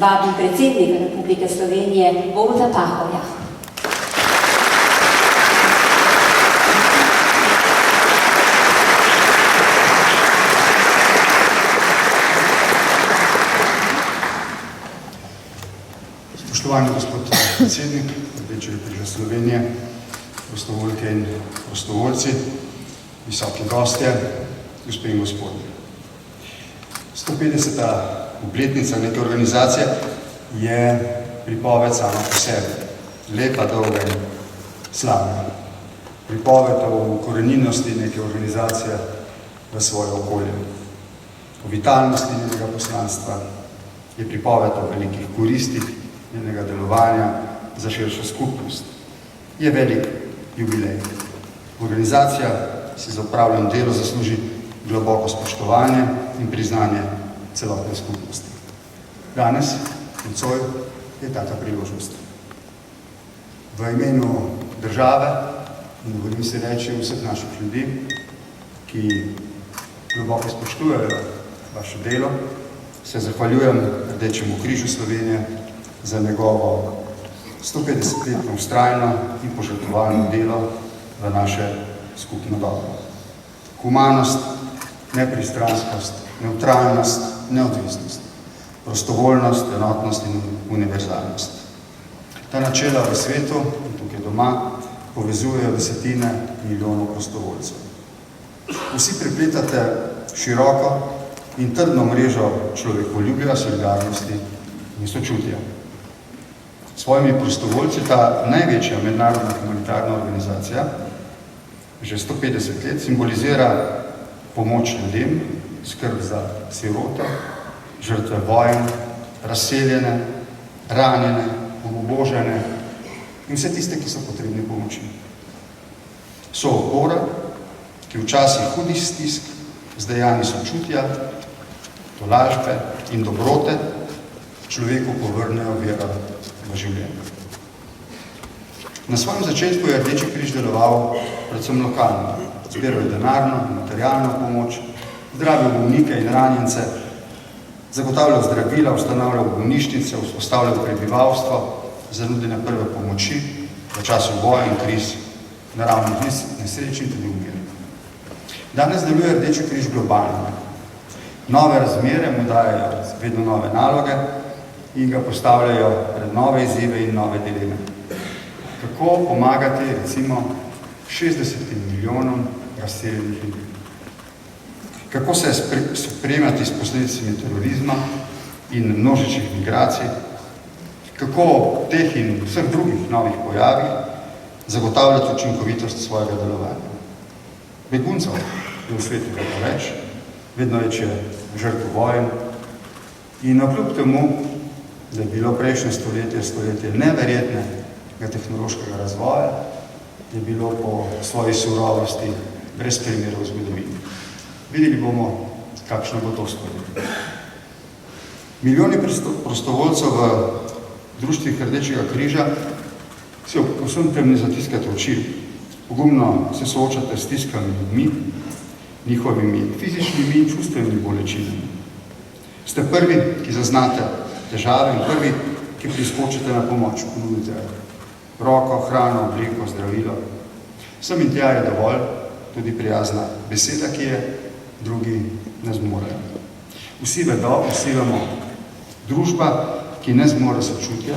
vabim predsednika Republike Slovenije Boruta Pahorja. Spoštovani gospod predsednik Rdečega križa Slovenije, prostovoljke in prostovoljci, visoki gostje, gospe in gospodje. 150. obletnica neke organizacije je pripoved sama po sebi. Lepa, dolga in slavna. Pripoved o ukorenjenosti neke organizacije v svoje okolje. O vitalnosti njenega poslanstva je pripoved o velikih koristih njenega delovanja za širšo skupnost. Je velik jubilej. Organizacija si za opravljeno delo zasluži globoko spoštovanje in priznanje celotne skupnosti. Danes, nocoj, je taka priložnost. V imenu države, in dovolim si reči vseh naših ljudi, ki globoko spoštujejo vaše delo, se zahvaljujem Rdečemu križu Slovenije za njegovo 150-letno vztrajno in požrtvovalno delo v naše skupno dobro. Humanost, nepristranskost, nevtralnost, neodvisnost, prostovoljnost, enotnost in univerzalnost. Ta načela v svetu in tukaj doma povezujejo desetine milijonov prostovoljcev. Vsi prepletate široko in trdno mrežo človekoljubja, solidarnosti in sočutja. S svojimi prostovoljci ta največja mednarodna humanitarna organizacija že 150 let simbolizira pomoč ljudem, skrb za sirote, žrtve vojn, razseljene, ranjene, obubožene in vse tiste, ki so potrebni pomoči. So opora, ki v časih hudih stisk z dejanji sočutja, tolažbe in dobrote človeku povrnejo vero v življenje. Na svojem začetku je Rdeči križ deloval predvsem lokalno. Zbiral je denarno in materialno pomoč, zdravil bolnike in ranjence, zagotavljal zdravila, ustanavljal bolnišnice, vzpostavljal prebivalstvo za nudene prve pomoči v času boja in kriz, naravnih nesreč in tudi umir. Danes deluje Rdeči križ globalno. Nove razmere mu dajejo vedno nove naloge in ga postavljajo pred nove izzive in nove dileme. Kako pomagati, recimo, 60 milijonom razseljenih ljudi? Kako se sprejemati s posledicami terorizma in množičnih migracij? Kako ob teh in vseh drugih novih pojavih zagotavljati učinkovitost svojega delovanja? Beguncev je v svetu vedno več, vedno več je žrtev vojn in kljub temu, da je bilo prejšnje stoletje neverjetnega tehnološkega razvoja, je bilo po svoji surovosti brez primera v zgodovini. Videli bomo, kakšno bo to stoletje. Milijoni prostovoljcev v društvih Rdečega križa si ob vsem tem ne zatiskate oči. Pogumno se soočate s stiskami ljudmi, njihovimi fizičnimi in čustvenimi bolečinami. Ste prvi, ki zaznate težave in prvi, ki priskočite na pomoč, ponudite roko, hrano, obleko, zdravilo. Sem in tja je dovolj tudi prijazna beseda, ki je drugi ne zmorejo. Vsi vedo, vsi vemo, družba, ki ne zmore sočutja,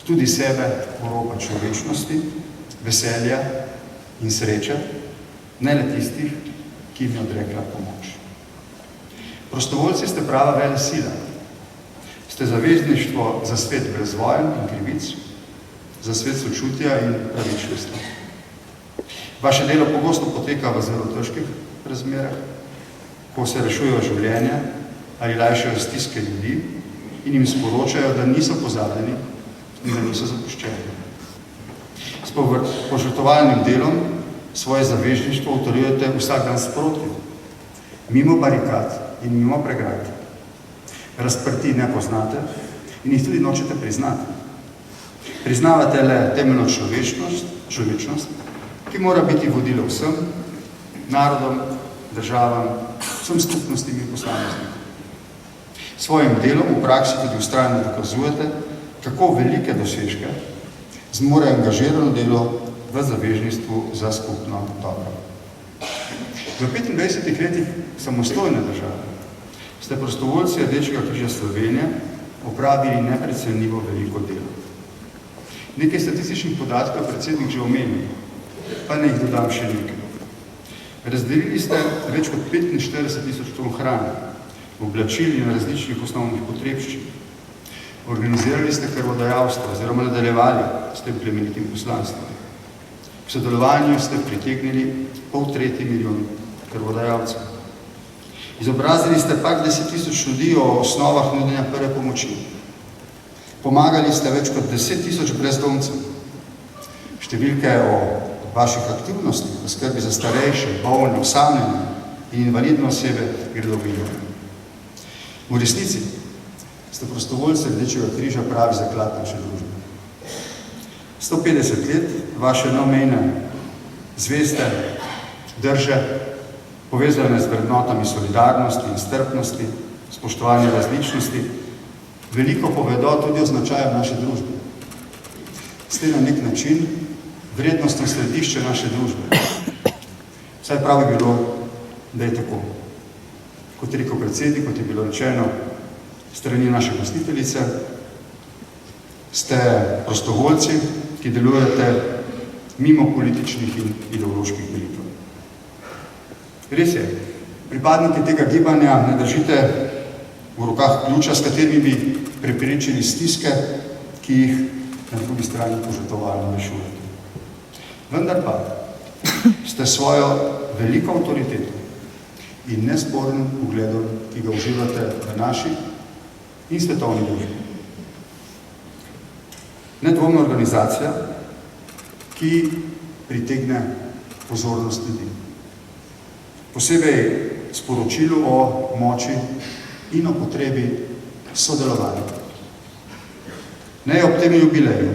tudi sebe poropa človečnosti, veselja in sreče, ne le tistih, ki jim je odrekla pomoč. Prostovoljci ste prava vele sila. Ste zavezništvo za svet brez vojn in krivic, za svet sočutja in pravičnosti. Vaše delo pogosto poteka v zelo težkih razmerah, ko se rešujejo življenja ali lajšajo stiske ljudi in jim sporočajo, da niso pozabljeni in da niso zapuščeni. S požrtovalnim delom svoje zavezništvo utrjujete vsak dan sproti, mimo barikad in mimo pregrad. Razprti ne poznate in jih tudi nočete priznati. Priznavate le temeljno človečnost, ki mora biti vodilo vsem narodom, državam, vsem skupnostim in posameznikom. Svojim delom v praksi tudi vztrajno dokazujete, kako velike dosežke zmore angažirano delo v zavezništvu za skupno dobro. V 25 letih samostojne države ste prostovoljci Rdečega križa Slovenije opravili neprecenljivo veliko delo. Nekaj statističnih podatkov je predsednik že omenil, pa ne jih dodam še nekaj. Razdelili ste več kot 45.000 ton hrane, oblačili in različnih osnovnih potrebščin. Organizirali ste krvodajalstvo oziroma nadaljevali s tem plemenitim poslanstvom. V sodelovanju ste pritegnili 2,3 milijona krvodajalcev. Izobrazili ste pak 10.000 ljudi o osnovah nudenja prve pomoči. Pomagali ste več kot 10.000 brezdomcev. Številke o vaših aktivnostih v skrbi za starejše, bolne, osamljene in invalidne osebe gredo v ino. V resnici ste prostovoljci Rdečega križa pravi zaklad naše družbe. 150 let vaše neomejne zveste drže, povezane z vrednotami solidarnosti in strpnosti, spoštovanja različnosti, veliko povedo tudi o značaju naše družbe. Ste na nek način vrednostno središče naše družbe. Vsaj prav je bilo, da je tako. Kot je rekel predsednik, kot je bilo rečeno strani naše gostiteljice, ste prostovoljci, ki delujete mimo političnih in ideoloških delitev. Res je, pripadniki tega gibanja ne držite v rokah ključa, s katerimi bi preprečili stiske, ki jih na drugi strani požrtvovalno rešujete. Vendar pa ste svojo veliko avtoriteto in nespornim ugledom, ki ga uživate v naši in svetovni družbi. Nedvomna organizacija, ki pritegne pozornost ljudi. Posebej sporočilu o moči in o potrebi sodelovanja. Naj ob tem jubileju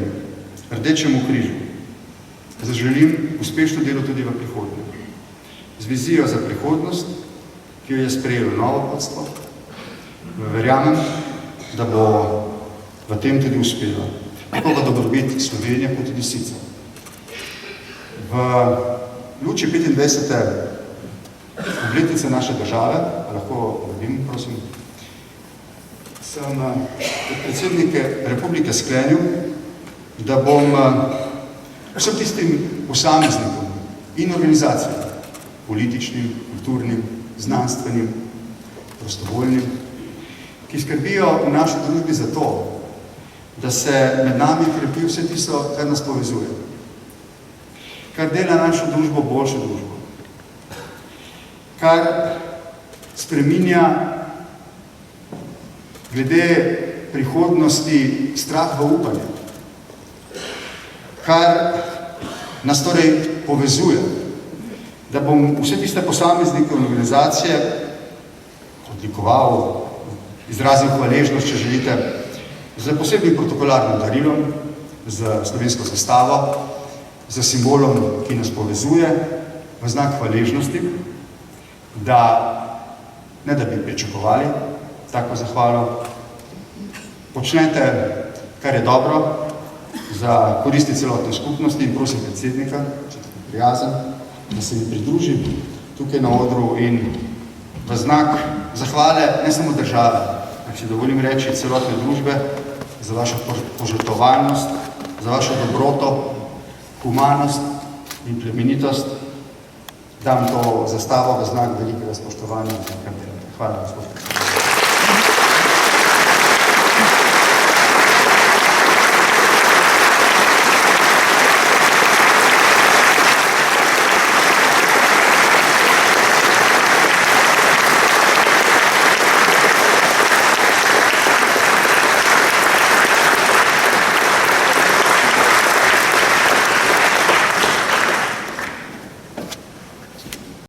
Rdečemu križu zaželim uspešno delo tudi v prihodnje. Z vizijo za prihodnost, ki jo je sprejelo novo vodstvo, verjamem, da bo v tem tudi uspelo. Tako v dobrobit Slovenije, kot tudi sicer. V luči 25. obletnice naše države, lahko naredim, prosim, sem kot predsednik republike sklenil, da bom vsem tistim posameznikom in organizacijam, političnim, kulturnim, znanstvenim, prostovoljnim, ki skrbijo v naši družbi za to, da se med nami krepi vse tisto, kar nas povezuje, kar dela našo družbo boljšo družbo, kar spreminja glede prihodnosti strah v upanje, kar nas torej povezuje, da bom vse tiste posameznike in organizacije odlikoval, izrazil hvaležnost, če želite, z posebnim protokolarnim darilom, z slovensko zastavo, z simbolom, ki nas povezuje, v znak hvaležnosti, da ne da bi pričakovali tako zahvalo, počnete, kar je dobro, za koristi celotne skupnosti in prosim predsednika, če tako prijazen, da se mi pridruži tukaj na odru in v znak zahvale ne samo države, če dovolim reči celotne družbe, za vašo požrtvovalnost, za vašo dobroto, humanost in plemenitost, dam to zastavo v znak velikega spoštovanja. Hvala, gospod.